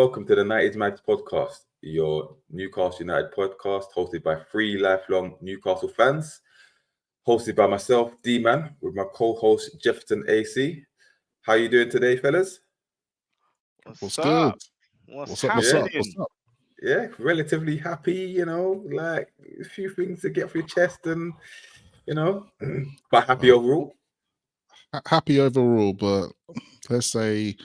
welcome to the 90s Mags podcast, your Newcastle United podcast, hosted by three lifelong Newcastle fans, hosted by myself, D-Man, with my co-host, Jefferson AC. How you doing today, fellas? What's good? What's happening? Yeah, relatively happy, like a few things to get off your chest and, but happy overall. Happy overall, but let's say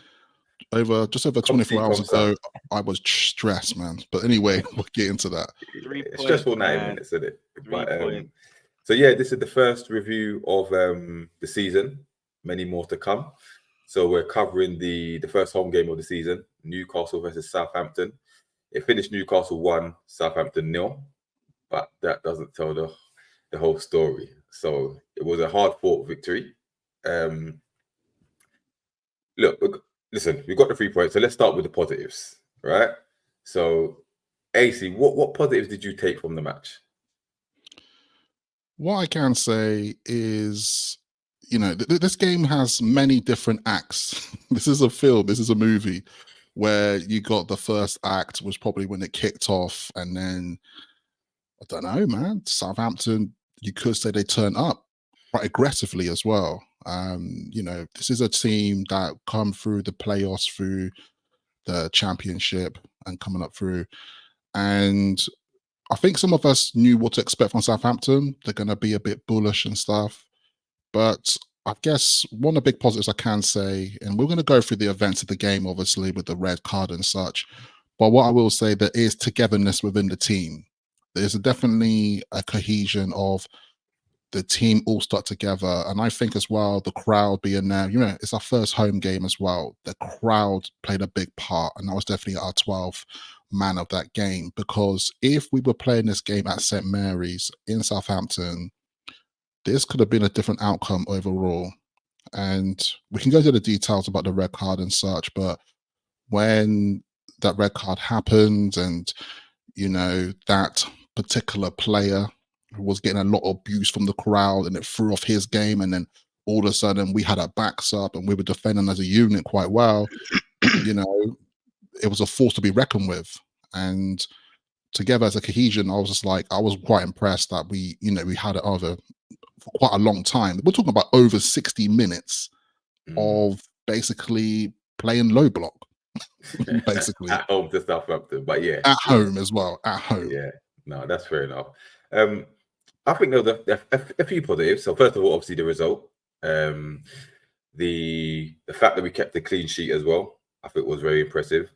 just over 24 hours ago, I was stressed, man. But anyway, we'll get into that. Stressful 90 minutes, isn't it? So yeah, this is the first review of the season. Many more to come. So we're covering the first home game of the season, Newcastle versus Southampton. It finished Newcastle 1, Southampton 0, but that doesn't tell the whole story. So it was a hard-fought victory. Listen, we got the 3 points, so let's start with the positives, right? So, AC, what positives did you take from the match? What I can say is, this game has many different acts. This is a film, this is a movie, where you got the first act was probably when it kicked off, and then, I don't know, man, Southampton, you could say they turned up quite aggressively as well. This is a team that come through the playoffs, through the championship and coming up through. And I think some of us knew what to expect from Southampton. They're going to be a bit bullish and stuff. But I guess one of the big positives I can say, and we're going to go through the events of the game, obviously, with the red card and such. But what I will say, there is togetherness within the team. There's definitely a cohesion of the team all stuck together. And I think as well, the crowd being there, it's our first home game as well. The crowd played a big part, and that was definitely our 12th man of that game. Because if we were playing this game at St. Mary's in Southampton, this could have been a different outcome overall. And we can go to the details about the red card and such, but when that red card happened and, that particular player was getting a lot of abuse from the crowd and it threw off his game, and then all of a sudden we had our backs up and we were defending as a unit quite well. It was a force to be reckoned with, and together as a cohesion, I was quite impressed that we had it over for quite a long time. We're talking about over 60 minutes of basically playing low block, basically at home to Southampton, but yeah, at home as well. At home, yeah, no, that's fair enough. I think there were a few positives. So first of all, obviously the result, the fact that we kept a clean sheet as well, I think was very impressive.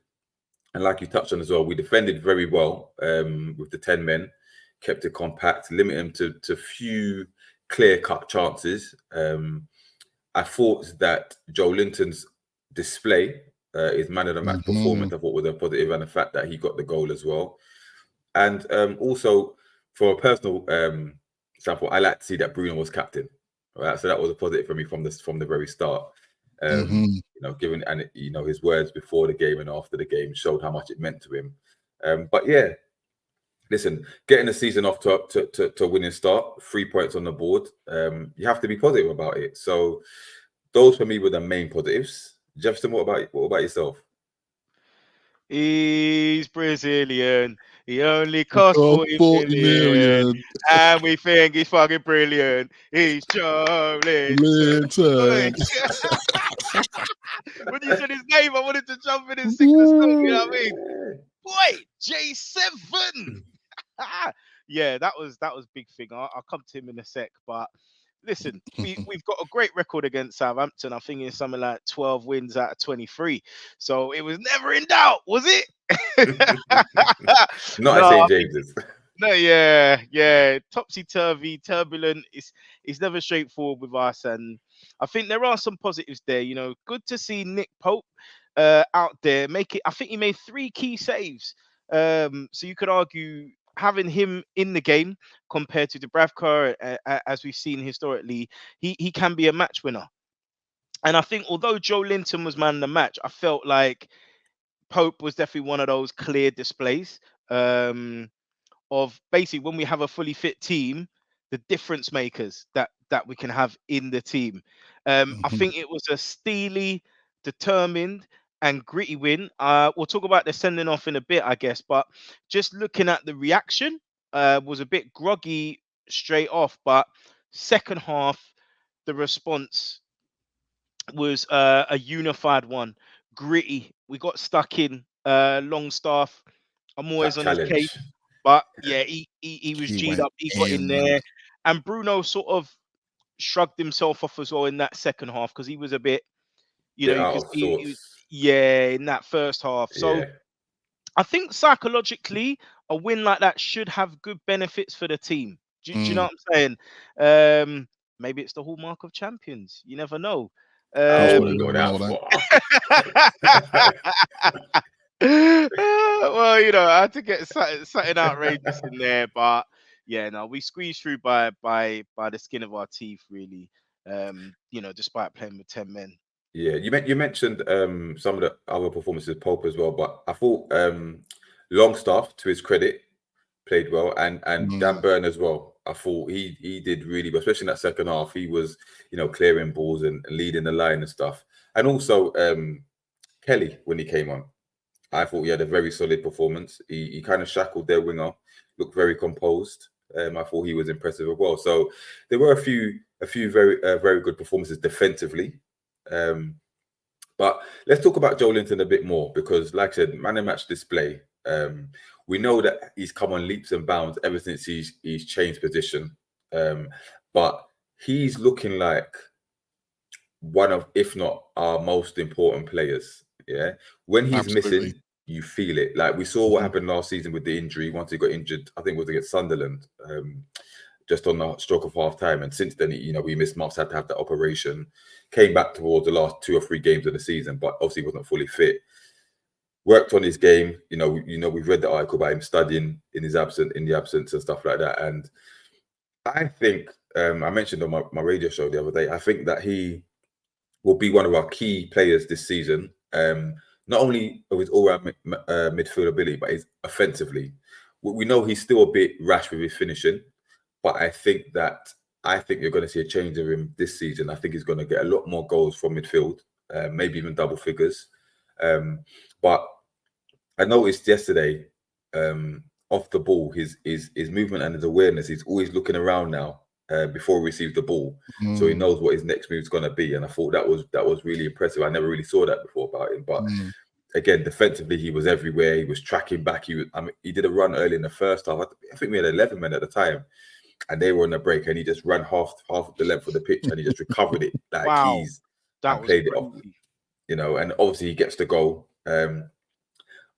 And like you touched on as well, we defended very well with the 10 men, kept it compact, limited them to few clear-cut chances. I thought that Joelinton's display, his man of the match performance, I thought was a positive, and the fact that he got the goal as well. And also, for a personal sample, I like to see that Bruno was captain. Right, so that was a positive for me from the very start. Given his words before the game and after the game showed how much it meant to him. But yeah, listen, getting the season off to a winning start, 3 points on the board. You have to be positive about it. So those for me were the main positives. Jefferson, what about yourself? He's Brazilian. He only cost 40 million. And we think he's fucking brilliant. He's Joelinton. When you said his name, I wanted to jump in and sing the song. You know what I mean? Boy, J7. Yeah, that was big thing. I'll come to him in a sec, but listen, we've got a great record against Southampton. I think it's something like 12 wins out of 23. So it was never in doubt, was it? Not at St. James's. No, yeah. Topsy-turvy, turbulent. It's never straightforward with us. And I think there are some positives there. Good to see Nick Pope out there. I think he made 3 key saves. So you could argue having him in the game compared to Dubravka, as we've seen historically, he can be a match winner. And I think although Joelinton was man of the match, I felt like Pope was definitely one of those clear displays of basically when we have a fully fit team, the difference makers that we can have in the team. I think it was a steely, determined, and gritty win. We'll talk about the sending off in a bit, I guess, but just looking at the reaction, was a bit groggy straight off, but second half, the response was a unified one, gritty. We got stuck in. Longstaff, I'm always That on his case, challenge. but yeah, he was He G'd went up. He got in in, man. there, and Bruno sort of shrugged himself off as well in that second half because he was a bit, Bit you out could of see, he was, sorts. yeah, in that first half. So Yeah. I think psychologically, a win like that should have good benefits for the team. Do you know what I'm saying? Maybe it's the hallmark of champions. You never know. I Most wouldn't probably go know that that. far. Well, I had to get something outrageous in there, but yeah, no, we squeezed through by the skin of our teeth, really. Despite playing with 10 men. Yeah, you mentioned some of the other performances of Pope as well, but I thought Longstaff, to his credit, played well, and Dan Burn as well. I thought he did really well, especially in that second half. He was, clearing balls and leading the line and stuff. And also Kelly, when he came on, I thought he had a very solid performance. He kind of shackled their winger, looked very composed. I thought he was impressive as well. So there were a few very good performances defensively. But let's talk about Joelinton a bit more because, like I said, man of match display. We know that he's come on leaps and bounds ever since he's changed position. But he's looking like one of, if not our most important players. Yeah, when he's Absolutely. missing, you feel it. Like we saw what happened last season with the injury. Once he got injured, I think it was against Sunderland. Just on the stroke of half time, and since then, we missed months, had to have that operation. Came back towards the last 2 or 3 games of the season, but obviously wasn't fully fit. Worked on his game. We've read the article about him studying in the absence and stuff like that. And I think I mentioned on my radio show the other day, I think that he will be one of our key players this season. Not only of his all-round midfield ability, but his offensively. We know he's still a bit rash with his finishing. But I think you're going to see a change of him this season. I think he's going to get a lot more goals from midfield, maybe even double figures. But I noticed yesterday, off the ball, his movement and his awareness, he's always looking around now before he receives the ball. So he knows what his next move is going to be. And I thought that was really impressive. I never really saw that before about him. But again, defensively, he was everywhere. He was tracking back. He did a run early in the first half. I think we had 11 men at the time. And they were on the break, and he just ran half the length of the pitch, and he just recovered it like Wow, and played it off. And obviously he gets the goal.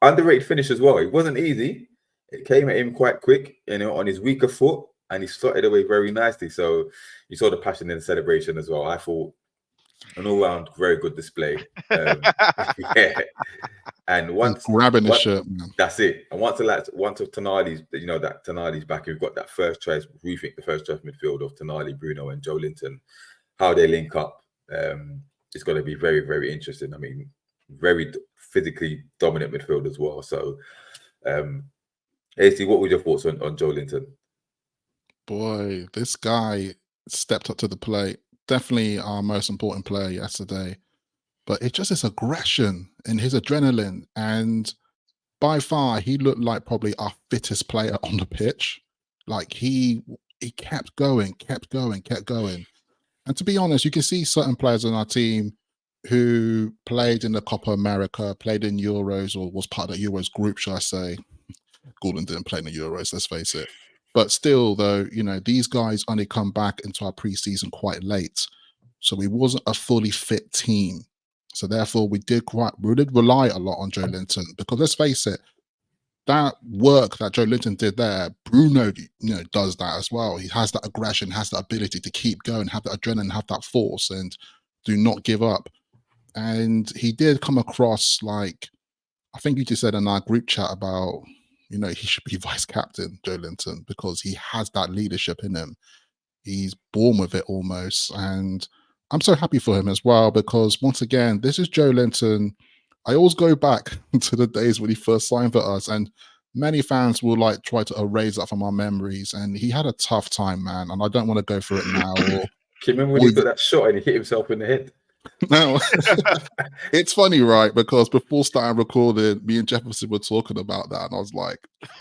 Underrated finish as well. It wasn't easy. It came at him quite quick, on his weaker foot, and he slotted away very nicely. So you saw the passion in the celebration as well. I thought an all-round very good display. Yeah. And once grabbing the shirt, man. That's it. And once Tonali's, that Tonali's back, we've got that first choice. We think the first choice midfield of Tonali, Bruno, and Joelinton, how they link up, it's going to be very, very interesting. I mean, very physically dominant midfield as well. So, AC, what were your thoughts on Joelinton? Boy, this guy stepped up to the plate. Definitely our most important player yesterday. But it's just his aggression and his adrenaline. And by far, he looked like probably our fittest player on the pitch. Like he kept going. And to be honest, you can see certain players on our team who played in the Copa America, played in Euros, or was part of the Euros group, shall I say. Gordon didn't play in the Euros, let's face it. But still, though, these guys only come back into our preseason quite late. So we wasn't a fully fit team. So therefore, we did rely a lot on Joelinton because let's face it, that work that Joelinton did there, Bruno, does that as well. He has that aggression, has that ability to keep going, have that adrenaline, have that force, and do not give up. And he did come across like, I think you just said in our group chat about, he should be vice captain, Joelinton, because he has that leadership in him. He's born with it almost, and I'm so happy for him as well because once again, this is Joelinton. I always go back to the days when he first signed for us, and many fans will try to erase that from our memories. And he had a tough time, man. And I don't want to go through it now. Can you remember when he got that shot and he hit himself in the head? Now, it's funny, right? Because before starting recording, me and Jefferson were talking about that, and I was like,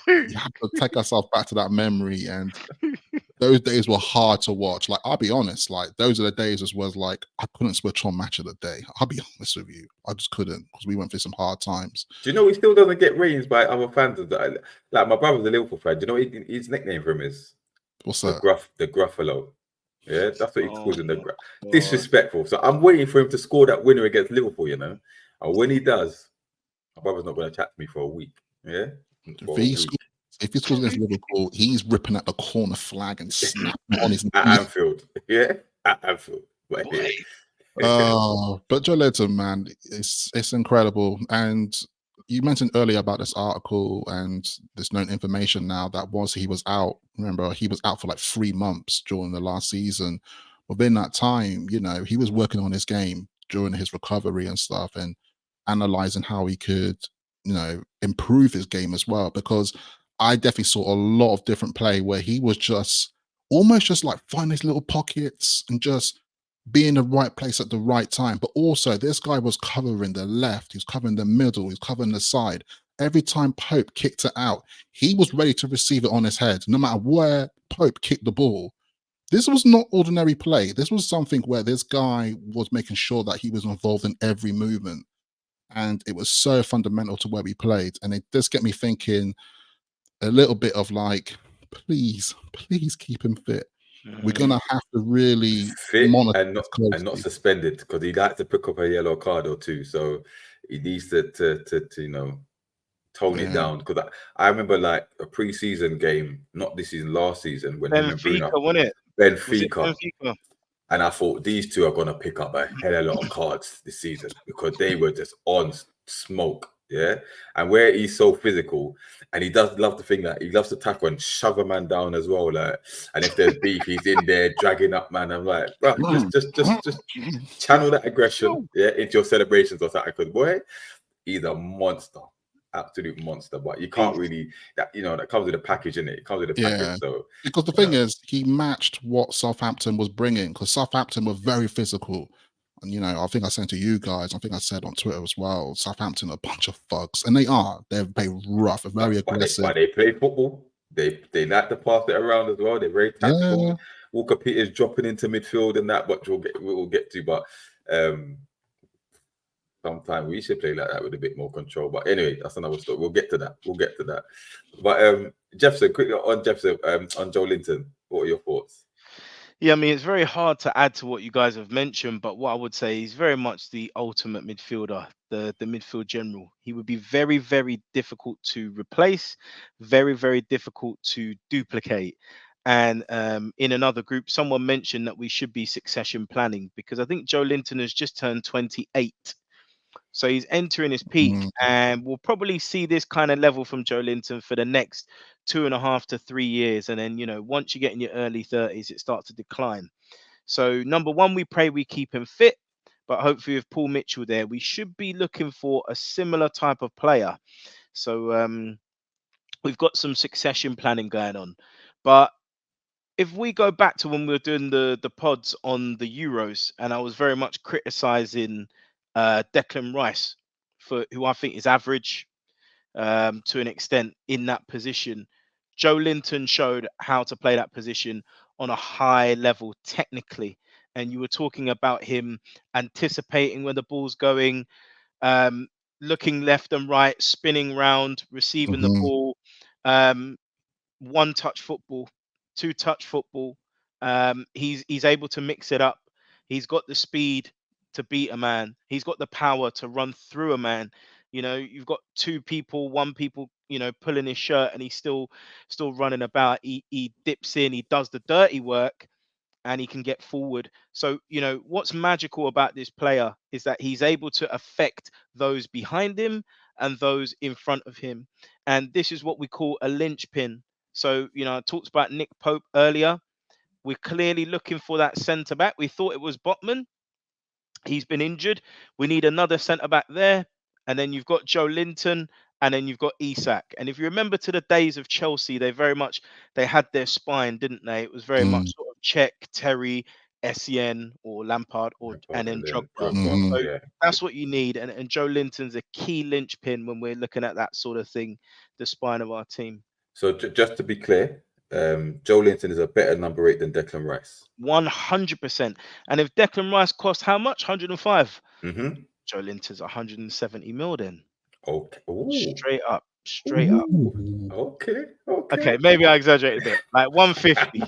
you have to take ourselves back to that memory. And those days were hard to watch. Like, I'll be honest, like, those are the days as was like, I couldn't switch on Match of the Day. I'll be honest with you. I just couldn't, because we went through some hard times. Do you know he still doesn't get ratings by other fans? Like, my brother's a Liverpool fan. Do you know what his nickname for him is? What's The that? the Gruffalo. Yeah, that's what he calls him. God. Disrespectful. So I'm waiting for him to score that winner against Liverpool, you know. And when he does, my brother's not going to chat to me for a week. Yeah. If he scores against Liverpool, he's ripping at the corner flag and snapping on his at knee. Anfield. Yeah, at Anfield. But Joelinton, man, it's incredible. And you mentioned earlier about this article and this known information now that he was out. Remember, he was out for like 3 months during the last season. Within that time, you know, he was working on his game during his recovery and stuff, and analyzing how he could, you know, improve his game as well. Because I definitely saw a lot of different play where he was just almost just like finding his little pockets and just be in the right place at the right time. But also, this guy was covering the left, he was covering the middle, he was covering the side. Every time Pope kicked it out, he was ready to receive it on his head, no matter where Pope kicked the ball. This was not ordinary play. This was something where this guy was making sure that he was involved in every movement. And it was so fundamental to where we played. And it does get me thinking a little bit of like, please keep him fit. We're gonna have to really fit monitor and not suspended, because he likes to pick up a yellow card or two. So he needs to you know, tone it down. Because I remember like a pre-season game, not this season, last season, when Benfica, wasn't it? Benfica. And I thought these two are going to pick up a hell of a lot of cards this season, because they were just on smoke. Yeah. And where he's so physical, and he does love the thing that he loves to tackle and shove a man down as well. Like, and if there's beef, he's in there dragging up, man. I'm like, bro, just channel that aggression, yeah, into your celebrations or something. Because boy, he's a monster. Absolute monster. But you can't really, that, you know, that comes with a package, innit? It comes with a package. So because the thing is, he matched what Southampton was bringing, because Southampton were very physical. And, you know, I think I sent to you guys, I think I said on Twitter as well, Southampton are a bunch of thugs. And they are. They're very rough, very aggressive. But they play football. They like to pass it around as well. They're very tactical. Yeah. Walker Peters dropping into midfield and that, but we'll get to. But sometimes we should play like that with a bit more control. But anyway, that's another story. We'll get to that. But Jefferson, quickly on Joelinton, what are your thoughts? Yeah, I mean, it's very hard to add to what you guys have mentioned, but what I would say, he's very much the ultimate midfielder, the midfield general. He would be very, very difficult to replace, very, very difficult to duplicate. And in another group, someone mentioned that we should be succession planning, because I think Joelinton has just turned 28. So he's entering his peak, and we'll probably see this kind of level from Joelinton for the next 2.5 to 3 years. And then, you know, once you get in your early 30s, it starts to decline. So number one, we pray we keep him fit, but hopefully with Paul Mitchell there, we should be looking for a similar type of player. So we've got some succession planning going on. But if we go back to when we were doing the pods on the Euros, and I was very much criticizing Declan Rice, for who I think is average to an extent in that position. Joelinton showed how to play that position on a high level technically, and you were talking about him anticipating where the ball's going, looking left and right, spinning round, receiving the ball, one-touch football, two-touch football. He's able to mix it up. He's got the speed to beat a man. He's got the power to run through a man. You know, you've got one people, you know, pulling his shirt, and he's still running about. He dips in, he does the dirty work, and he can get forward. So, you know, what's magical about this player is that he's able to affect those behind him and those in front of him. And this is what we call a linchpin. So, you know, I talked about Nick Pope earlier. We're clearly looking for that centre back. We thought it was Botman. He's been injured. We need another centre back there. And then you've got Joelinton, and then you've got Isak. And if you remember to the days of Chelsea, they had their spine, didn't they? It was very much sort of Cech, Terry, Essien or Lampard and then Drogba. Mhm. So Yeah. that's what you need. And Joelinton's a key linchpin when we're looking at that sort of thing, the spine of our team. So just to be clear, Joelinton is a better number 8 than Declan Rice. 100%. And if Declan Rice costs how much? 105. Mm-hmm. Joelinton's 170 mil then. Okay. Ooh. Straight up. Straight up. Ooh. Okay. Okay, maybe I exaggerated a bit. Like 150.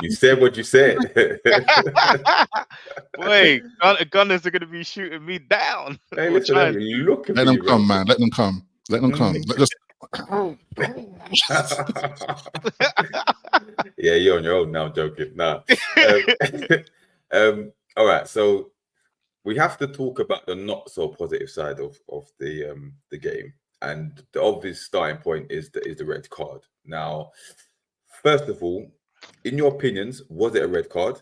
You said what you said. Boy, Gunners are going to be shooting me down. Hey, listen, Trying- you looking Let for them you, come, bro. man. Let them come. Let them come. Just Yeah, you're on your own now. Joking. Nah. All right. So we have to talk about the not so positive side of the game, and the obvious starting point is the red card. Now, first of all, in your opinions, was it a red card?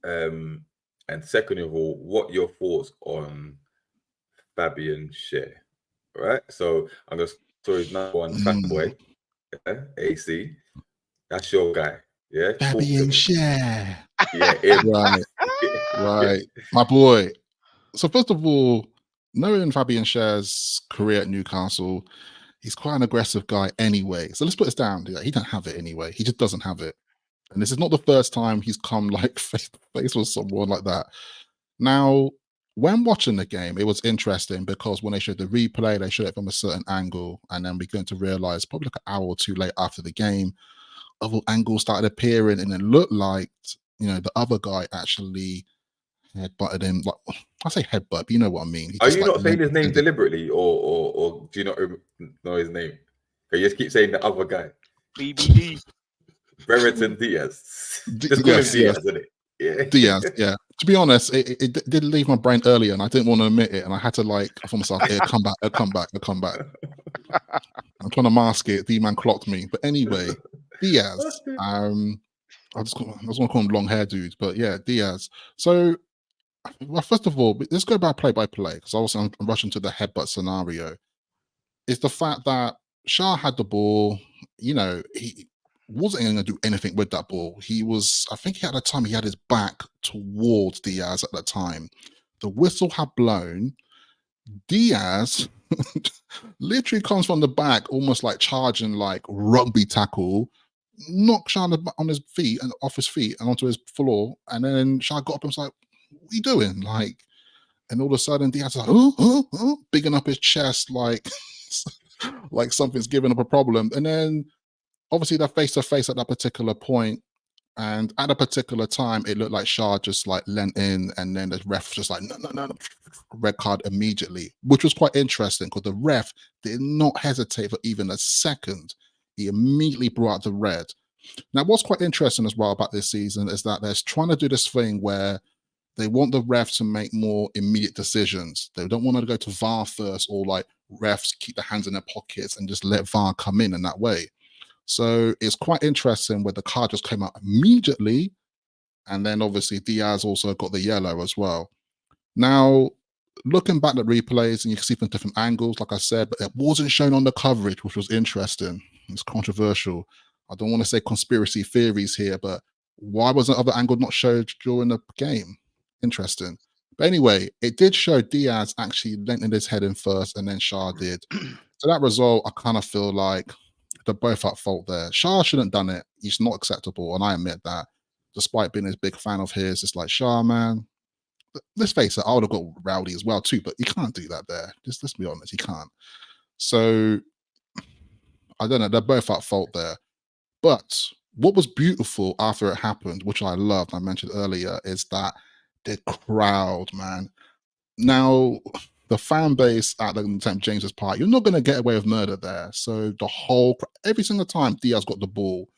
And second of all, what are your thoughts on Fabian Schär? Right. So I'm gonna story number one fanboy, AC. That's your guy. Yeah. Talk to Fabian me. Schär. Yeah. Him. Right. My boy. So first of all, knowing Fabian Schär's career at Newcastle, he's quite an aggressive guy anyway. So let's put this down. He don't have it anyway. He just doesn't have it. And this is not the first time he's come like face to face with someone like that. Now, when watching the game, it was interesting because when they showed the replay, they showed it from a certain angle. And then we're going to realize probably like an hour or two late after the game, other angles started appearing and it looked like, the other guy actually headbutted him. Like, I say headbutt, but you know what I mean. He Are just, you like, not saying his name landed- deliberately, or do you not know his name? You just keep saying the other guy, BBD. Brereton Diaz. Just call him Yes, Diaz, yes. isn't it? Yeah. Diaz, yeah. To be honest, it did leave my brain earlier, and I didn't want to admit it, and I had to I thought myself, it'll come back. I'm trying to mask it. D-man clocked me, but anyway, Diaz. I just want to call him long hair dude, but yeah, Diaz. So, well, first of all, let's go by play because obviously I'm rushing to the headbutt scenario. It's the fact that Schär had the ball. He wasn't going to do anything with that ball. I think at the time he had his back towards Diaz at the time. The whistle had blown. Diaz literally comes from the back, almost like charging like rugby tackle, knocked Schär on his feet and off his feet and onto his floor. And then Schär got up and was like, what are you doing? And all of a sudden Diaz is like, bigging up his chest like, like something's giving up a problem. And then obviously they're face to face at that particular point, and at a particular time, it looked like Schär just like leant in, and then the ref just like no, red card immediately, which was quite interesting because the ref did not hesitate for even a second. He immediately brought out the red. Now, what's quite interesting as well about this season is that they're trying to do this thing where they want the refs to make more immediate decisions. They don't want to go to VAR first, or like refs keep their hands in their pockets and just let VAR come in that way. So it's quite interesting where the card just came out immediately. And then obviously Diaz also got the yellow as well. Now, looking back at replays, and you can see from different angles, like I said, but it wasn't shown on the coverage, which was interesting. It's controversial. I don't want to say conspiracy theories here, but why was the other angle not showed during the game? Interesting. But anyway, it did show Diaz actually lengthened his head in first, and then Schär did. So that result, I kind of feel like they're both at fault there. Schär shouldn't have done it. He's not acceptable, and I admit that. Despite being a big fan of his, it's like, Schär, man, let's face it, I would have got rowdy as well too, but you can't do that there. Just let's be honest, you can't. So, I don't know, they're both at fault there. But what was beautiful after it happened, which I loved, I mentioned earlier, is that the crowd, man. Now, the fan base at the St. James's Park, you're not going to get away with murder there. So every single time Diaz got the ball,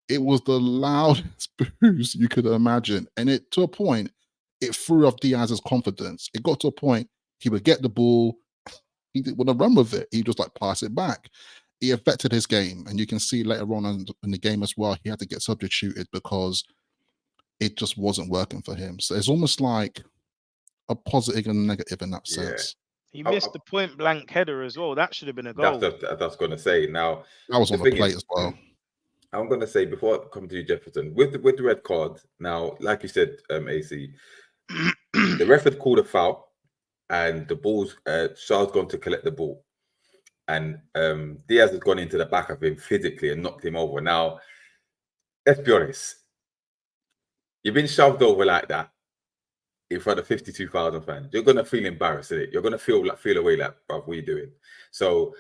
it was the loudest boos you could imagine. And to a point, it threw off Diaz's confidence. It got to a point, he would get the ball, he didn't want to run with it. He just like pass it back. It affected his game. And you can see later on in the game as well, he had to get substituted because it just wasn't working for him. So it's almost like a positive and a negative in that sense. He missed the point blank header as well. That should have been a goal. That's going to say now. That was on the plate as well. I'm gonna say before I come to you, Jefferson, with the red card. Now, like you said, AC, the ref had called a foul, and the ball's Schär's gone to collect the ball, and Diaz has gone into the back of him physically and knocked him over. Now, let's be honest, you've been shoved over like that in front of 52,000 fans. You're gonna feel embarrassed, innit? You're gonna feel away like, bruv, what are you doing? So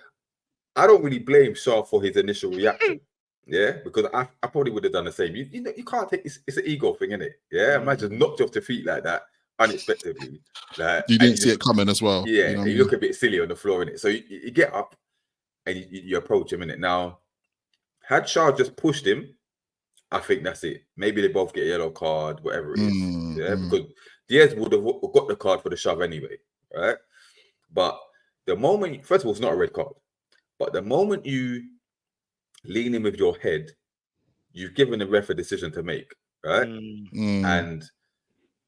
I don't really blame Schär for his initial reaction. Yeah, because I probably would have done the same. You know, you can't take it's an ego thing, isn't it? Yeah, imagine knocked you off the feet like that unexpectedly. Like, You didn't see it coming as well. Yeah, you know and you look a bit silly on the floor, innit? So you get up and you approach him, innit? Now, had Schär just pushed him, I think that's it. Maybe they both get a yellow card, whatever it is. Yeah, because Diaz would have got the card for the shove anyway, right? But the moment, first of all, it's not a red card. But the moment you lean in with your head, you've given the ref a decision to make, right? And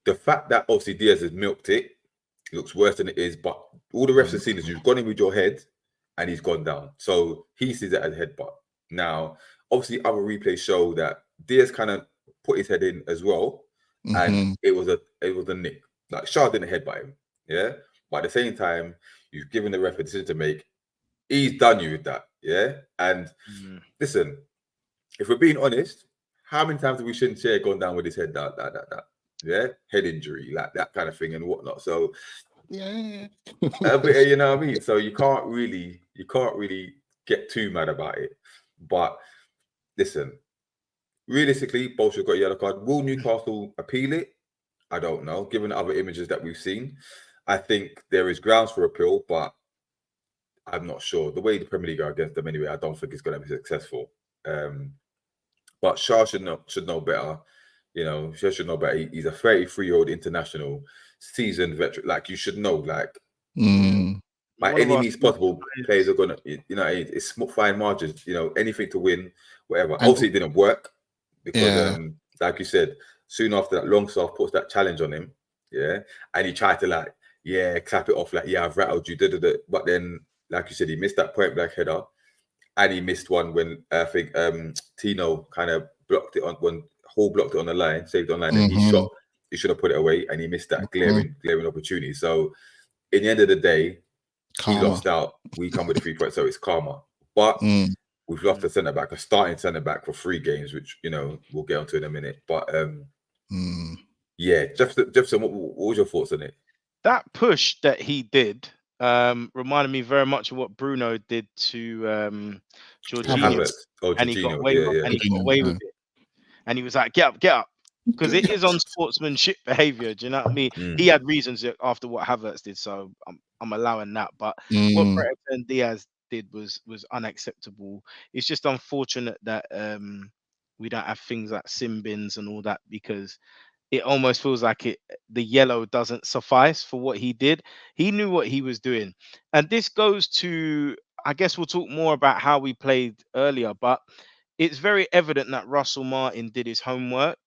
the fact that obviously Diaz has milked it looks worse than it is, but all the refs have seen is you've gone in with your head and he's gone down. So he sees it as a headbutt. Now, obviously, other replays show that Diaz kind of put his head in as well, and it was a nick. Like Schär didn't headbutt him, yeah. But at the same time, you've given the ref a decision to make. He's done you with that, yeah. And listen, if we're being honest, how many times have we seen Schär gone down with his head that, yeah, head injury, like that kind of thing and whatnot. So yeah, but, you know what I mean. So you can't really get too mad about it. But listen, realistically, both have got a yellow card. Will Newcastle appeal it? I don't know. Given the other images that we've seen, I think there is grounds for appeal, but I'm not sure. The way the Premier League are against them anyway, I don't think it's going to be successful. But Schär should know better. You know, Schär should know better. He's a 33-year-old international, seasoned veteran. Like, you should know, like, by any means possible, players are gonna, you know, it's fine margins. You know, anything to win, whatever. Obviously, it didn't work because, like you said, soon after that, Longstaff puts that challenge on him. Yeah, and he tried to clap it off, like, yeah, I've rattled you, but then, like you said, he missed that point blank header, and he missed one when I think Tino kind of blocked it on when Hall blocked it on the line, saved on line, and he shot. He should have put it away, and he missed that glaring opportunity. So, in the end of the day, he lost out. We come with the 3 points, so it's karma. But we've lost a centre back, a starting centre back for 3 games, which, you know, we'll get onto in a minute. But yeah, Jefferson, what was your thoughts on it? That push that he did reminded me very much of what Bruno did to Jorginho, and he got away with it. And he was like, "Get up," because it is unsportsmanship behaviour. Do you know what I mean? He had reasons after what Havertz did, so I'm allowing that. But what Brereton Diaz did was unacceptable. It's just unfortunate that we don't have things like sin bins and all that, because it almost feels like the yellow doesn't suffice for what he did. He knew what he was doing. And this goes to, I guess we'll talk more about how we played earlier, but it's very evident that Russell Martin did his homework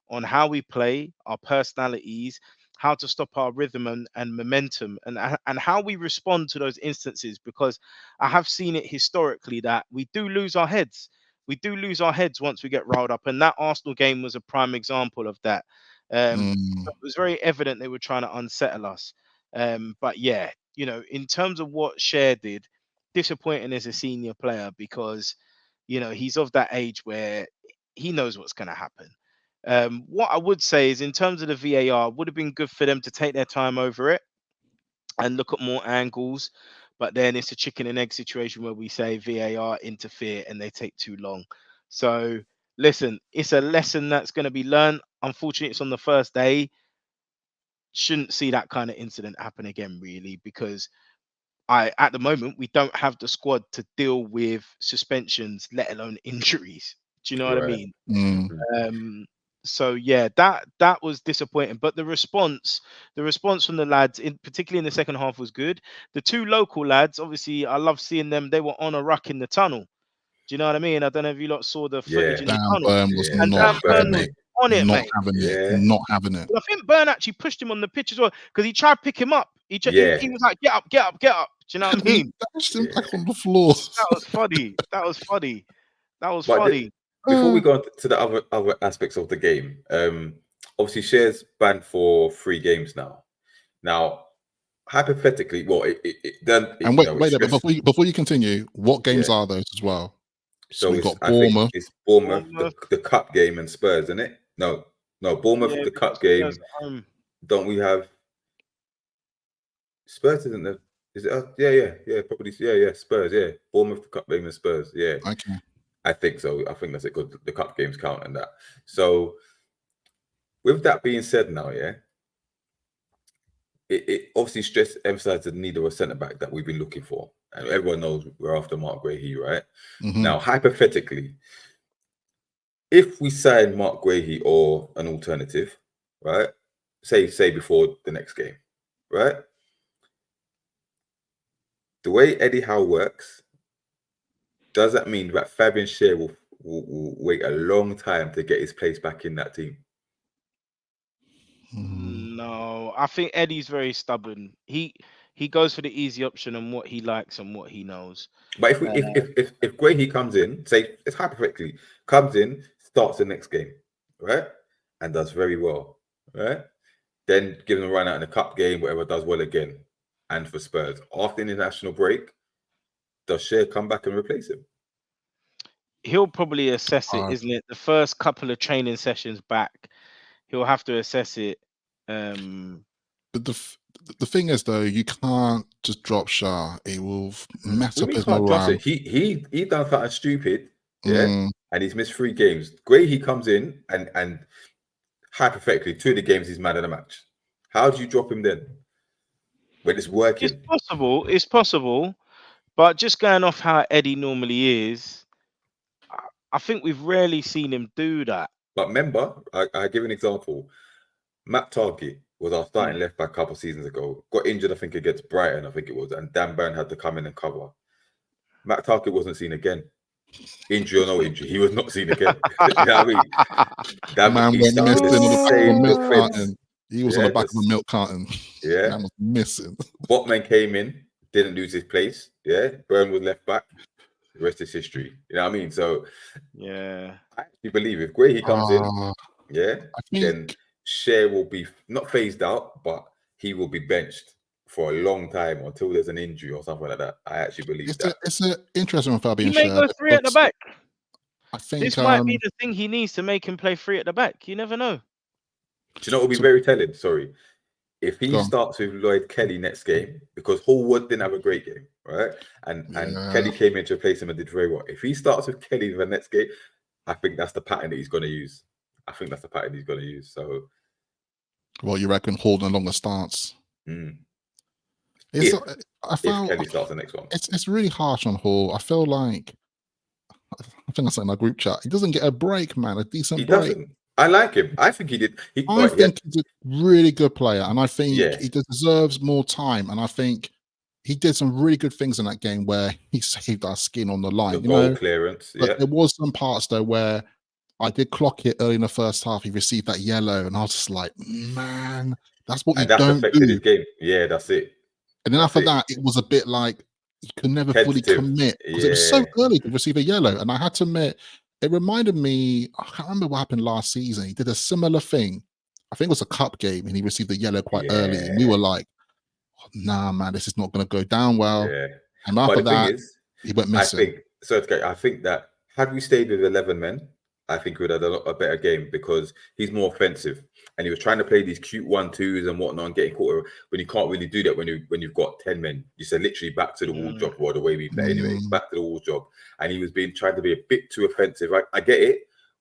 on how we play, our personalities, how to stop our rhythm and momentum, and how we respond to those instances, because I have seen it historically that we do lose our heads. We do lose our heads once we get riled up. And that Arsenal game was a prime example of that. It was very evident they were trying to unsettle us. But yeah, you know, in terms of what Schär did, disappointing as a senior player, because, you know, he's of that age where he knows what's going to happen. What I would say is, in terms of the VAR, would have been good for them to take their time over it and look at more angles. But then it's a chicken and egg situation where we say VAR interfere and they take too long. So listen, it's a lesson that's going to be learned. Unfortunately, it's on the first day. Shouldn't see that kind of incident happen again, really, because at the moment, we don't have the squad to deal with suspensions, let alone injuries. Do you know what I mean? So yeah, that was disappointing. But the response from the lads, particularly in the second half, was good. The 2 local lads, obviously, I love seeing them. They were on a ruck in the tunnel. Do you know what I mean? I don't know if you lot saw the footage in the tunnel. Burn was and not Burn was on it, not mate. having it. Not having it. Well, I think Burn actually pushed him on the pitch as well, because he tried to pick him up. He was like, get up. Do you know what I mean? He dashed him back on the floor. That was funny. That was funny. before we go on to the other aspects of the game, obviously Schär's banned for 3 games now. Now, hypothetically, well, And wait, but before you continue, what games are those as well? So we've got Bournemouth. It's Bournemouth, the cup game, and Spurs, isn't it? No, Bournemouth, the cup game. Don't we have Spurs? Isn't there? Is it? Yeah, probably. Yeah, Spurs. Yeah, Bournemouth, the cup game, and Spurs. Yeah, okay. I think so. I think that's it. Because the cup games count and that. So, with that being said, now, it obviously emphasized the need of a centre back that we've been looking for, and everyone knows we're after Marc Guéhi, right? Mm-hmm. Now, hypothetically, if we sign Marc Guéhi or an alternative, right? Say before the next game, right? The way Eddie Howe works, does that mean that Fabian Schär will wait a long time to get his place back in that team? No, I think Eddie's very stubborn. He goes for the easy option and what he likes and what he knows. But if Guéhi comes in, say it's hypothetically comes in, starts the next game, right, and does very well, right, then give him a run out in the cup game, whatever, does well again, and for Spurs after the international break, does Schär come back and replace him? He'll probably assess it, isn't it? The first couple of training sessions back, he'll have to assess it. But the thing is, though, you can't just drop Schär. It will mess up his morale. He done something stupid, and he's missed 3 games. Guéhi comes in and hypothetically 2 of the games he's man of the match. How do you drop him then when it's working? It's possible, but just going off how Eddie normally is, I think we've rarely seen him do that. But remember, I give an example. Matt Targett was our starting left back a couple of seasons ago. Got injured, I think, against Brighton, I think it was, and Dan Burn had to come in and cover. Matt Targett wasn't seen again. Injury or no injury, he was not seen again. You know what I mean? That man went missing on the back of a milk carton. He was on the back of a milk carton. Yeah, man was missing. Botman came in, didn't lose his place. Yeah, Burn was left back. The rest is history. You know what I mean? So, yeah, I actually believe if Guéhi comes in, then Schär will be not phased out, but he will be benched for a long time until there's an injury or something like that. I actually believe that. It's an interesting one, Fabian. He may go 3 at the back. I think this might be the thing he needs to make him play 3 at the back. You never know. Do you know what would be very telling? Sorry. If he starts with Lloyd Kelly next game, because Hallwood didn't have a great game, right? And Kelly came in to replace him and did very well. If he starts with Kelly the next game, I think that's the pattern that he's going to use. So, well, you reckon holding a longer stance? If Kelly starts the next one, it's really harsh on Hall. I feel like I think I said in our group chat, he doesn't get a break, man. A decent break. Doesn't. I like him. I think he did. I think he's a really good player, and I think he deserves more time. And I think he did some really good things in that game where he saved our skin on the line. The ball clearance. But there was some parts though where I did clock it early in the first half. He received that yellow, and I was just like, man, that's what you don't do. His game. Yeah, that's it. And then after that, it was a bit like he could never fully commit because it was so early to receive a yellow. And I had to admit, it reminded me, I can't remember what happened last season. He did a similar thing. I think it was a cup game and he received a yellow quite early. And we were like, oh, nah, man, this is not going to go down well. Yeah. And after that, he went missing. I think that had we stayed with 11 men, I think we would have a better game because he's more offensive. And he was trying to play these cute 1-2s and whatnot and getting caught when you can't really do that when you've got 10 men. You said literally back to the wall job, or the way we play anyway, back to the wall job. And he was trying to be a bit too offensive. I get it,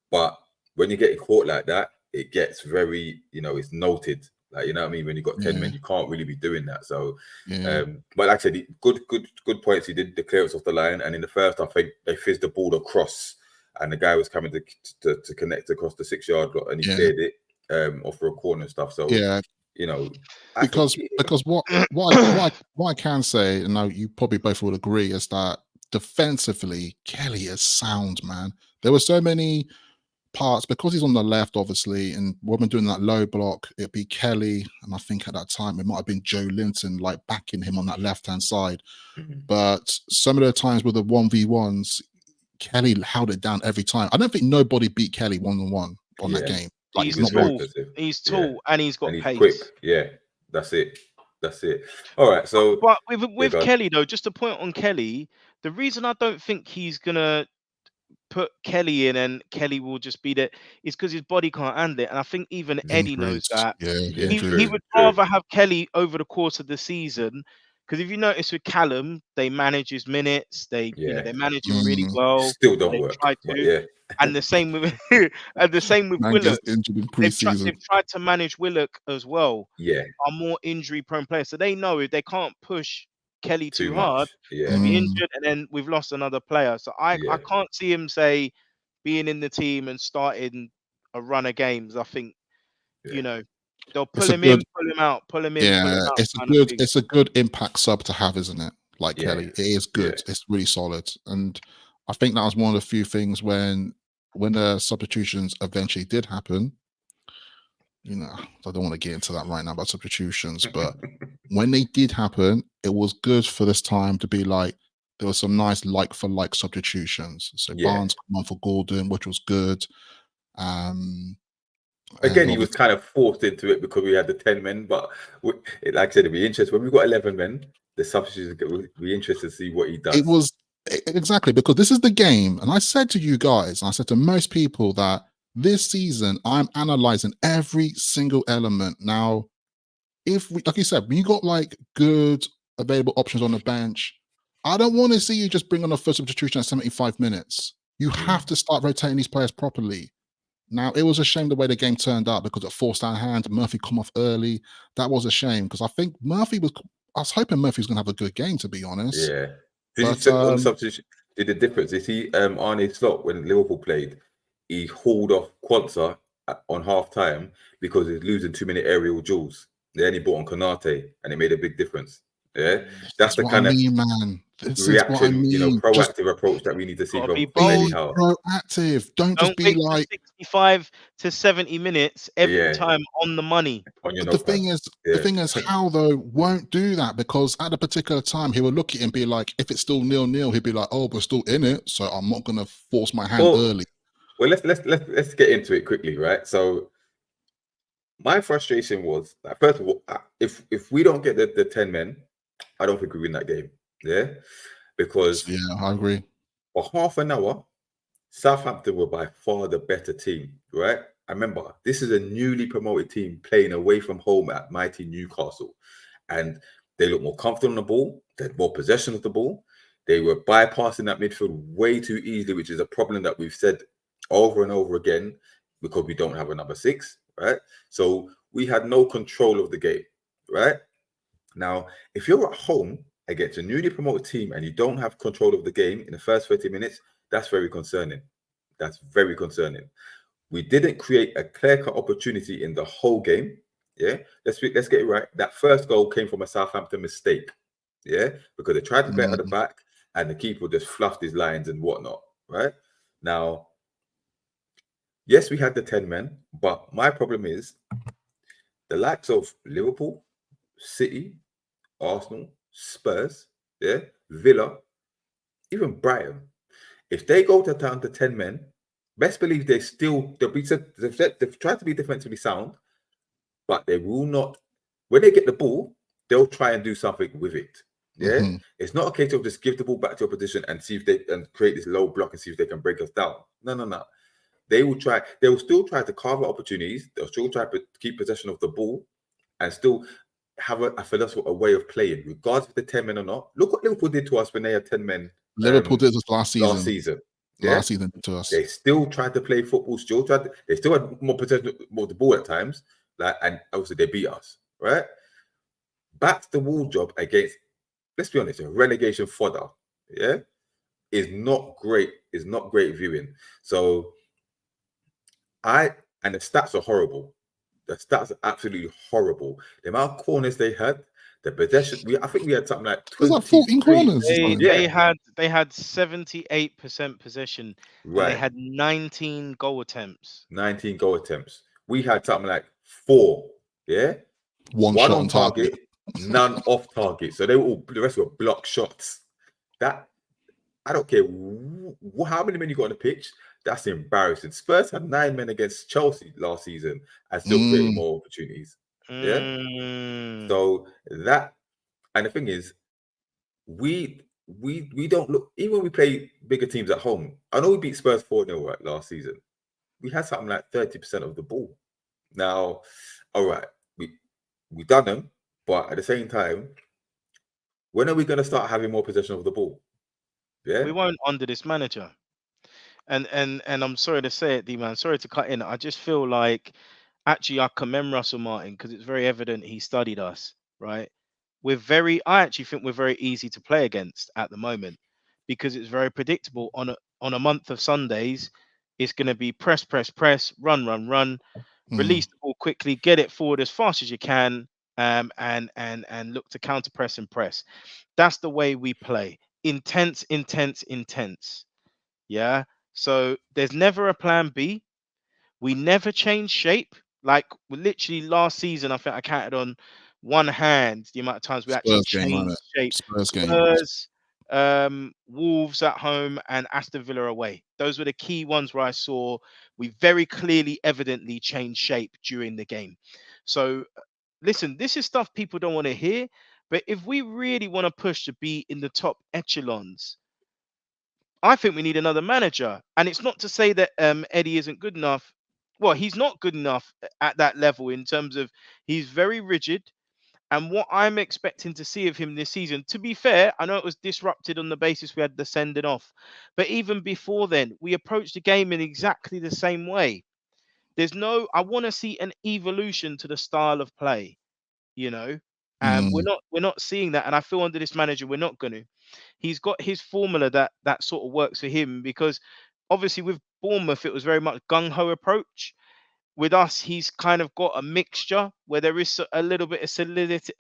but when you get caught like that, it gets very, it's noted. Like, you know what I mean? When you got 10 men, you can't really be doing that. So, but like I said, good points. He did the clearance off the line, and in the first, I think they fizzed the ball across, and the guy was coming to connect across the 6-yard lot, and he cleared it off for a corner and stuff. So because what I can say, and now you probably both would agree, is that defensively, Kelly is sound, man. There were so many parts because he's on the left, obviously, and when we're doing that low block, it'd be Kelly, and I think at that time it might have been Joelinton like backing him on that left hand side. But some of the times with the 1v1s, Kelly held it down every time. I don't think nobody beat Kelly 1-on-1 on that game. Like, He's it's not tall. very. He's tall and he's got and he's pace. quick. Yeah, that's it. That's it. All right. So, but with Kelly though, just a point on Kelly, the reason I don't think he's gonna put Kelly in and Kelly will just be there is because his body can't handle it. And I think even Eddie knows that. He would rather have Kelly over the course of the season. Because if you notice with Callum, they manage his minutes, they they manage him really well. Still don't work. Try to. And the same with Man Willock. injured in pre-season. They've tried to manage Willock as well. Yeah. Are more injury prone players. So they know if they can't push Kelly too hard, yeah, he'll be injured, and then we've lost another player. So I can't see him say being in the team and starting a run of games. I think they'll pull him in, pull him out, pull him in. Yeah, pull him out, it's a good impact sub to have, isn't it? Like Kelly, it is good. It's really solid, and I think that was one of the few things when the substitutions eventually did happen. I don't want to get into that right now about substitutions, but when they did happen, it was good for this time to be like, there was some nice like-for-like substitutions. So Barnes come on for Gordon, which was good. Again, he was kind of forced into it because we had the 10 men, but like I said, it'd be interesting. When we've got 11 men, the substitutions will be interested to see what he does. It was exactly because this is the game. And I said to you guys, and I said to most people that this season, I'm analyzing every single element. Now, if we, like you said, when you got like good available options on the bench, I don't want to see you just bring on a first substitution at 75 minutes. You have to start rotating these players properly. Now, it was a shame the way the game turned out because it forced our hand. Murphy come off early. That was a shame because I think I was hoping Murphy was going to have a good game, to be honest. Yeah. Did you check on the substitution? Did the difference? You see, Arne Slot, when Liverpool played, he hauled off Quansah on half time because he's losing too many aerial duels. Then he brought on Konate and it made a big difference. Yeah. That's the kind of man. This reaction, is what I mean. Proactive approach that we need to see from Eddie Howe. Proactive. Don't just be like 65 to 70 minutes every time on the money. The thing is, Howe though won't do that because at a particular time he will look at it and be like, if it's still 0-0, he'll be like, oh, we're still in it, so I'm not gonna force my hand early. Well, let's get into it quickly, right? So my frustration was that first of all, if we don't get the 10 men, I don't think we win that game. Yeah, because I agree. For half an hour, Southampton were by far the better team, right? I remember this is a newly promoted team playing away from home at mighty Newcastle, and they look more comfortable on the ball. They had more possession of the ball. They were bypassing that midfield way too easily, which is a problem that we've said over and over again because we don't have a number 6, right? So we had no control of the game, right? Now, if you're at home against a newly promoted team and you don't have control of the game in the first 30 minutes, that's very concerning. That's very concerning. We didn't create a clear-cut opportunity in the whole game. Yeah, let's get it right. That first goal came from a Southampton mistake. Yeah, because they tried to play it at the back and the keeper just fluffed his lines and whatnot. Right now, yes, we had the 10 men, but my problem is the likes of Liverpool, City, Arsenal, Spurs, Villa, even Brighton. If they go down to 10 men, best believe they've tried to be defensively sound, but they will not. When they get the ball, they'll try and do something with it. Yeah, it's not a case of just give the ball back to opposition and see if they and create this low block and see if they can break us down. No. They will try. They will still try to carve out opportunities. They'll still try to keep possession of the ball and still have a way of playing, regardless if they're 10 men or not. Look what Liverpool did to us when they had 10 men. Liverpool did this last season. Last season to us. They still tried to play football. They still had more possession of the ball at times. And obviously they beat us. Right? Back to the wall job against, let's be honest, a relegation fodder. Yeah, is not great. Is not great viewing. So and the stats are horrible. The stats are absolutely horrible. The amount of corners they had, the possession. I think we had something like 14 corners. They had 78% possession. Right. And they had 19 goal attempts. 19 goal attempts. We had something like 4. Yeah. One shot on target. None off target. So the rest were block shots. That I don't care how many men you got on the pitch. That's embarrassing. Spurs had 9 men against Chelsea last season and still creating more opportunities. Yeah. So that, and the thing is, we don't look, even when we play bigger teams at home. I know we beat Spurs 4-0 right last season. We had something like 30% of the ball. Now, all right, we done them, but at the same time, when are we going to start having more possession of the ball? Yeah, We won't under this manager. And I'm sorry to say it, D-Man, sorry to cut in. I just feel like actually I commend Russell Martin because it's very evident he studied us, right? I actually think we're very easy to play against at the moment because it's very predictable. On a month of Sundays, it's going to be press, run, release the ball quickly, get it forward as fast as you can, and look to counter press and press. That's the way we play. Intense. Yeah. So there's never a plan B. We never change shape. Like literally last season, I think I counted on one hand the amount of times we actually Spurs game, changed shape. Spurs game. Spurs, Wolves at home, and Aston Villa away. Those were the key ones where I saw we very clearly, evidently changed shape during the game. So listen, this is stuff people don't want to hear. But if we really want to push to be in the top echelons, I think we need another manager. And it's not to say that Eddie isn't good enough. Well, he's not good enough at that level in terms of he's very rigid. And what I'm expecting to see of him this season, to be fair, I know it was disrupted on the basis we had the sending off. But even before then, we approached the game in exactly the same way. I want to see an evolution to the style of play, you know. And we're not seeing that. And I feel under this manager, we're not going to. He's got his formula that sort of works for him because obviously with Bournemouth, it was very much gung-ho approach. With us, he's kind of got a mixture where there is a little bit of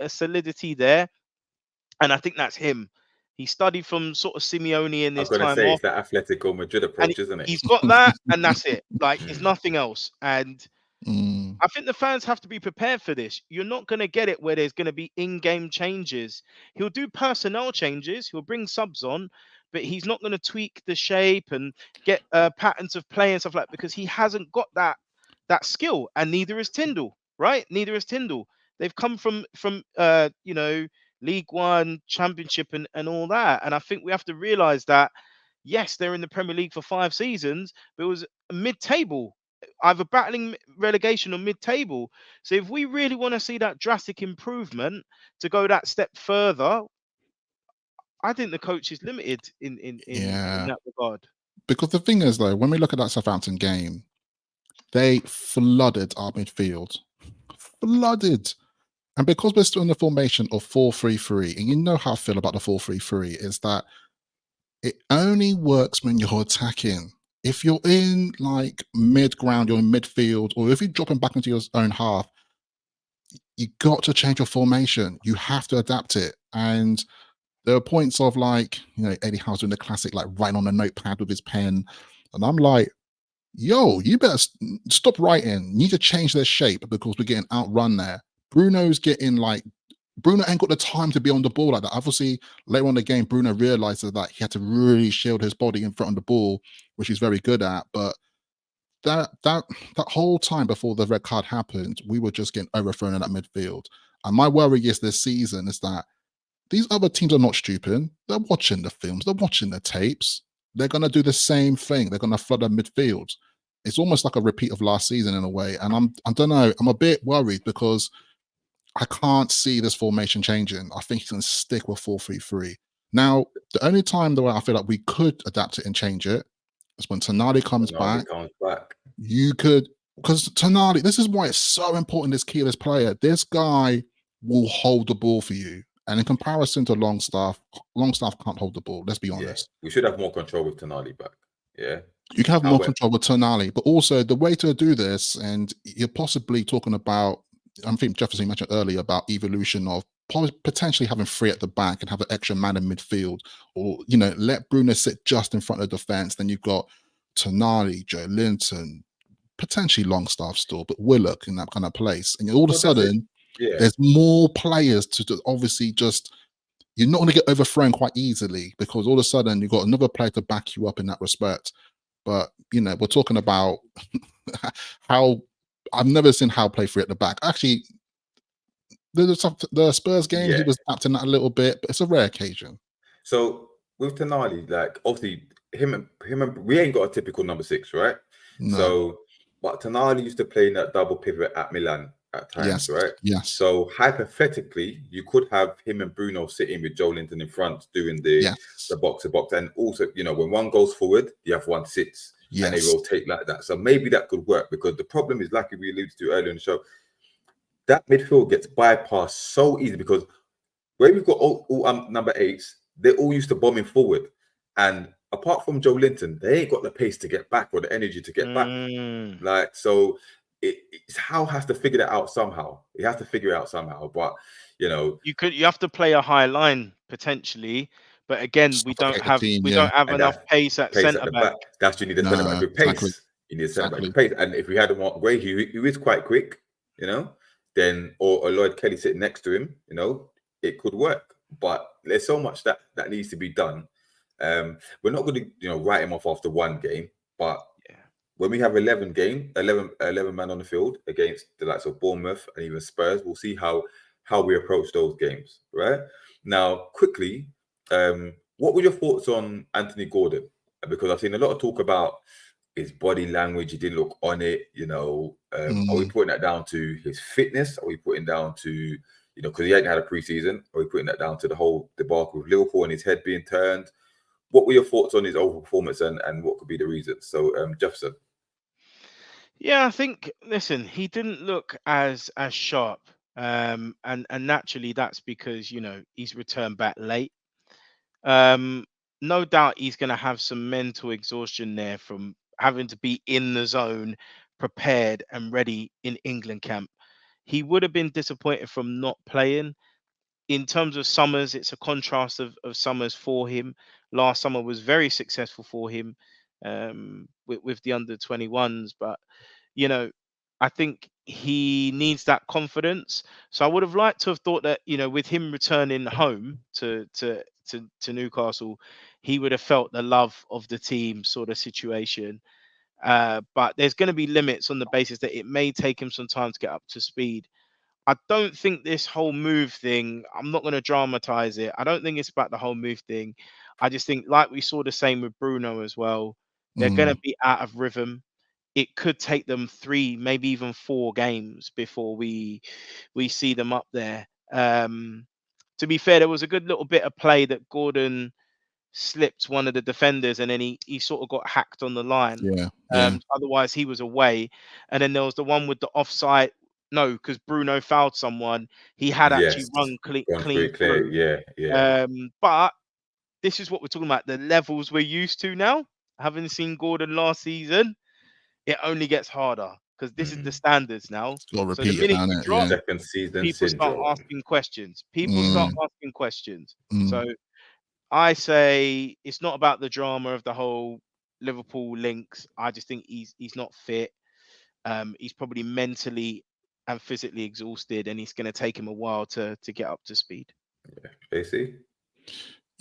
solidity there. And I think that's him. He studied from sort of Simeone in I'm this going to time say off. it's that Atletico Madrid And approach, isn't it? he's got that, and that's it. Like, it's nothing else. And I think the fans have to be prepared for this. You're not going to get it where there's going to be in-game changes. He'll do personnel changes. He'll bring subs on, but he's not going to tweak the shape and get patterns of play and stuff like that because he hasn't got that skill, and neither is Tyndall, right? Neither is Tyndall. They've come from League One, Championship, and all that. And I think we have to realize that yes, they're in the Premier League for 5 seasons, but it was mid-table, either battling relegation or mid-table. So if we really want to see that drastic improvement to go that step further, I think the coach is limited in that regard. Because the thing is, though, when we look at that Southampton game, they flooded our midfield. Flooded. And because we're still in the formation of 4-3-3, and you know how I feel about the 4-3-3, is that it only works when you're attacking. If you're in like mid-ground, you're in midfield, or if you're dropping back into your own half, you got to change your formation. You have to adapt it. And there are points of like, Eddie Howe's doing the classic, like writing on a notepad with his pen. And I'm like, yo, you better stop writing. You need to change their shape because we're getting outrun there. Bruno ain't got the time to be on the ball like that. Obviously, later on in the game, Bruno realizes that he had to really shield his body in front of the ball, which he's very good at. But that whole time before the red card happened, we were just getting overthrown in that midfield. And my worry is this season is that these other teams are not stupid. They're watching the films. They're watching the tapes. They're going to do the same thing. They're going to flood the midfield. It's almost like a repeat of last season in a way. And I don't know. I'm a bit worried because I can't see this formation changing. I think he's going to stick with 4-3-3. Now, the only time the way I feel like we could adapt it and change it is when Tonali comes back. You could, because Tonali, this is why it's so important, this keyless player. This guy will hold the ball for you. And in comparison to Longstaff can't hold the ball. Let's be honest. We should have more control with Tonali back. Yeah. You can have more control with Tonali, but also the way to do this, and you're possibly talking about, I think Jefferson mentioned earlier about evolution of potentially having 3 at the back and have an extra man in midfield, or let Bruno sit just in front of the defense. Then you've got Tonali, Joelinton, potentially Longstaff still, but Willock in that kind of place. And all of a sudden, there's more players to obviously just you're not going to get overthrown quite easily because all of a sudden you've got another player to back you up in that respect. But, you know, we're talking about how I've never seen Howe play free at the back. Actually, the Spurs game, he was tapped in that a little bit, but it's a rare occasion. So with Tonali, like obviously him and we ain't got a typical number 6, right? No. So, but Tonali used to play in that double pivot at Milan at times, right? Yes. So hypothetically, you could have him and Bruno sitting with Joelinton in front doing the box to box, and also, you know, when one goes forward, the other one sits, and they rotate like that. So maybe that could work, because the problem is, like we alluded to earlier in the show, that midfield gets bypassed so easy, because where we've got all number 8s, they're all used to bombing forward, and apart from Joelinton, they ain't got the pace to get back or the energy to get back. Like, so it's Howe has to figure that out somehow. He has to figure it out somehow. But you know, you have to play a high line potentially, but again, we don't have enough pace at centre back. That's, you need a centre back with pace. Exactly. You need a centre back with pace. And if we had Marc Guéhi, who is quite quick, you know, then or Lloyd Kelly sitting next to him, you know, it could work. But there's so much that needs to be done. We're not going to, you know, write him off after one game, but when we have 11 man on the field against the likes of Bournemouth and even Spurs, we'll see how we approach those games. Right now, quickly, what were your thoughts on Antony Gordon? Because I've seen a lot of talk about his body language. He didn't look on it. You know, are we putting that down to his fitness? Are we putting down to, you know, because he hadn't had a preseason? Are we putting that down to the whole debacle with Liverpool and his head being turned? What were your thoughts on his overall performance, and what could be the reasons? So, Jefferson. Yeah, I think, listen, he didn't look as sharp, and naturally that's because, you know, he's returned back late. No doubt he's going to have some mental exhaustion there from having to be in the zone, prepared and ready in England camp. He would have been disappointed from not playing. In terms of Summers, it's a contrast of Summers for him. Last summer was very successful for him with the under-21s, but you know, I think he needs that confidence. So I would have liked to have thought that, you know, with him returning home to Newcastle, he would have felt the love of the team sort of situation. But there's going to be limits on the basis that it may take him some time to get up to speed. I don't think this whole move thing, I'm not going to dramatize it. I don't think it's about the whole move thing. I just think, like we saw the same with Bruno as well, they're going to be out of rhythm. It could take them 3, maybe even 4 games before we see them up there. To be fair, there was a good little bit of play that Gordon slipped one of the defenders, and then he sort of got hacked on the line. Otherwise, he was away. And then there was the one with the offside. No, because Bruno fouled someone. He had actually run clean through. But this is what we're talking about. The levels we're used to now. Having seen Gordon last season, it only gets harder because this is the standards now. So the minute you drop, second season people start asking questions. So I say it's not about the drama of the whole Liverpool links. I just think he's not fit. He's probably mentally and physically exhausted, and it's going to take him a while to get up to speed. JC?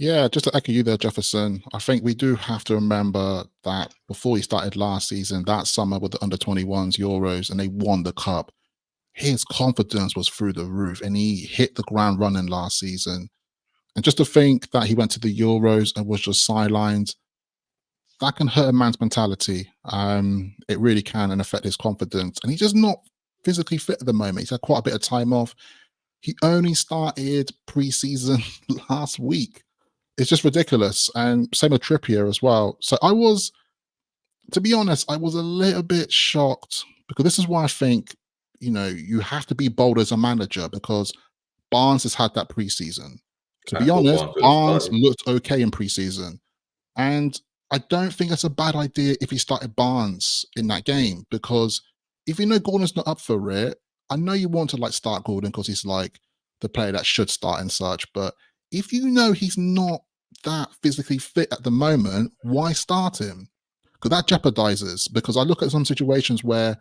Yeah, just to echo you there, Jefferson, I think we do have to remember that before he started last season, that summer with the under-21s Euros, and they won the cup, his confidence was through the roof, and he hit the ground running last season. And just to think that he went to the Euros and was just sidelined, that can hurt a man's mentality. It really can, and affect his confidence. And he's just not physically fit at the moment. He's had quite a bit of time off. He only started pre-season last week. It's just ridiculous. And same with Trippier as well. So I was, to be honest, I was a little bit shocked, because this is why I think, you know, you have to be bold as a manager, because Barnes has had that pre-season. To be honest, Barnes looked okay in pre-season. And I don't think it's a bad idea if he started Barnes in that game, because if you know Gordon's not up for it, I know you want to like start Gordon because he's like the player that should start and such. But if you know he's not that physically fit at the moment, why start him? Because that jeopardizes. Because I look at some situations where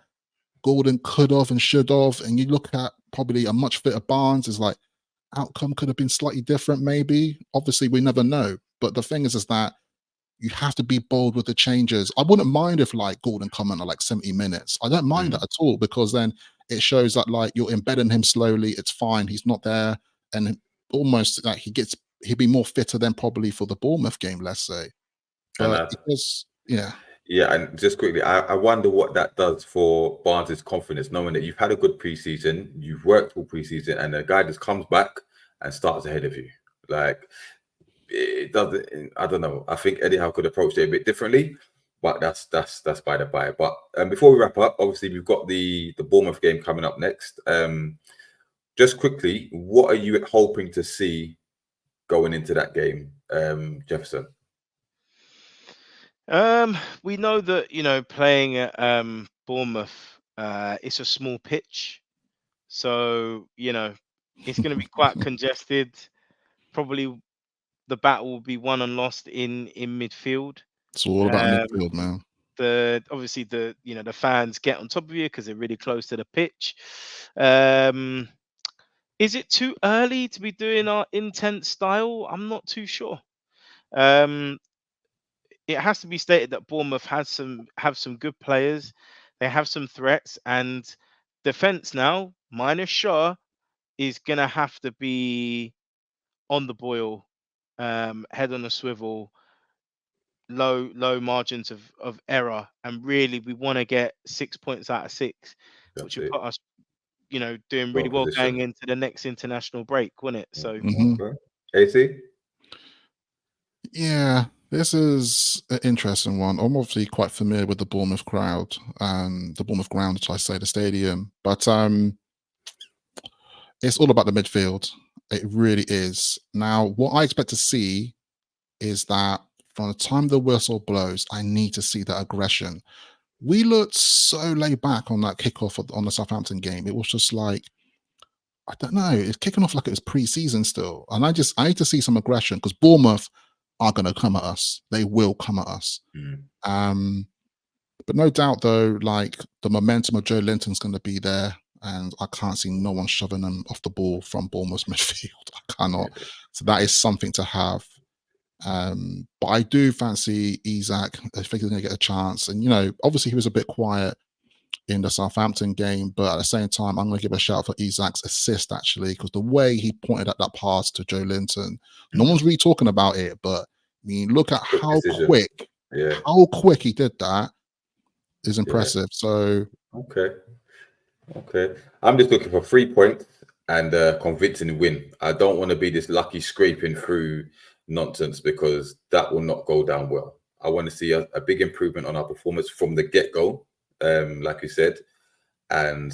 Gordon could have and should have, and you look at probably a much fitter Barnes, is like, outcome could have been slightly different, maybe. Obviously, we never know. But the thing is that you have to be bold with the changes. I wouldn't mind if like Gordon come in at like 70 minutes. I don't mind that at all, because then it shows that like you're embedding him slowly. It's fine. He's not there. And almost like he'd be more fitter than probably for the Bournemouth game, let's say. But yeah. Yeah, and just quickly, I wonder what that does for Barnes' confidence, knowing that you've had a good preseason, you've worked all preseason, and a guy just comes back and starts ahead of you. Like, it doesn't. I don't know. I think Eddie Howe could approach it a bit differently, but that's by the by. But before we wrap up, obviously we've got the Bournemouth game coming up next. Just quickly, what are you hoping to see going into that game, Jefferson? We know that, playing at Bournemouth, it's a small pitch, so it's going to be quite congested. Probably the battle will be won and lost in midfield. It's all about midfield, man. Obviously the fans get on top of you because they're really close to the pitch. Is it too early to be doing our intense style? I'm not too sure. It has to be stated that Bournemouth have some good players. They have some threats, and defense now, minus Schär, is gonna have to be on the boil, head on a swivel, low margins of error, and really we want to get 6 points out of 6, which will put us, doing really well going into the next international break, wouldn't it? So, AC. Yeah, this is an interesting one. I'm obviously quite familiar with the Bournemouth crowd and the Bournemouth ground, should I say, the stadium. But it's all about the midfield. It really is. Now, what I expect to see is that from the time the whistle blows, I need to see that aggression. We looked so laid back on that kickoff on the Southampton game. It was just like, I don't know, it's kicking off like it was pre-season still. And I need to see some aggression, because Bournemouth are going to come at us. They will come at us. But no doubt, though, like the momentum of Joelinton's going to be there, and I can't see no one shoving them off the ball from Bournemouth's midfield. I cannot. So that is something to have. But I do fancy Isak. I think he's going to get a chance. And, obviously he was a bit quiet in the Southampton game, but at the same time, I'm going to give a shout for Isak's assist, actually, because the way he pointed at that pass to Joelinton, no one's really talking about it, but I mean, look at how quick he did that is impressive. So okay, I'm just looking for 3 points and a convincing win. I don't want to be this lucky scraping through nonsense, because that will not go down well. I want to see a big improvement on our performance from the get-go, like you said, and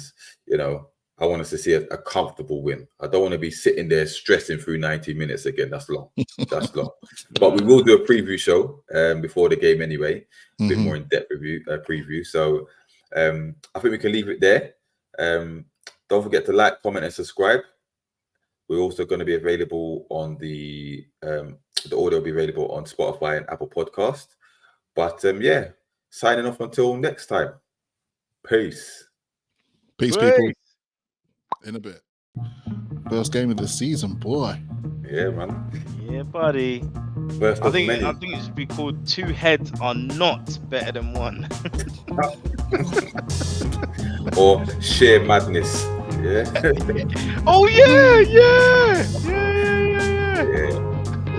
I want us to see a comfortable win. I don't want to be sitting there stressing through 90 minutes again. That's long. That's long. But we will do a preview show before the game anyway, a bit more in-depth preview. So I think we can leave it there. Don't forget to like, comment, and subscribe. We're also going to be available on the audio will be available on Spotify and Apple Podcast. But signing off until next time. Peace. Peace, people. In a bit. First game of the season, boy. Yeah, man. Yeah, buddy. I think it should be called 2 heads are not better than 1. Or sheer madness. Yeah. Oh yeah.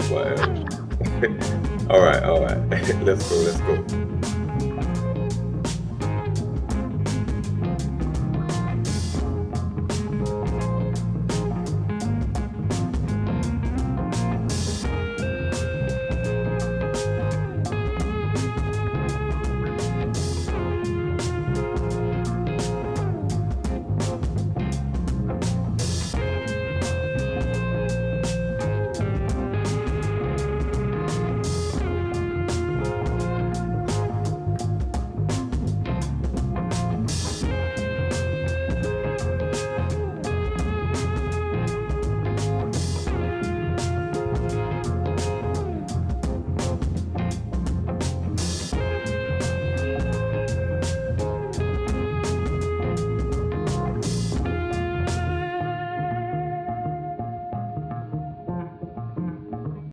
Whatever. All right. Let's go.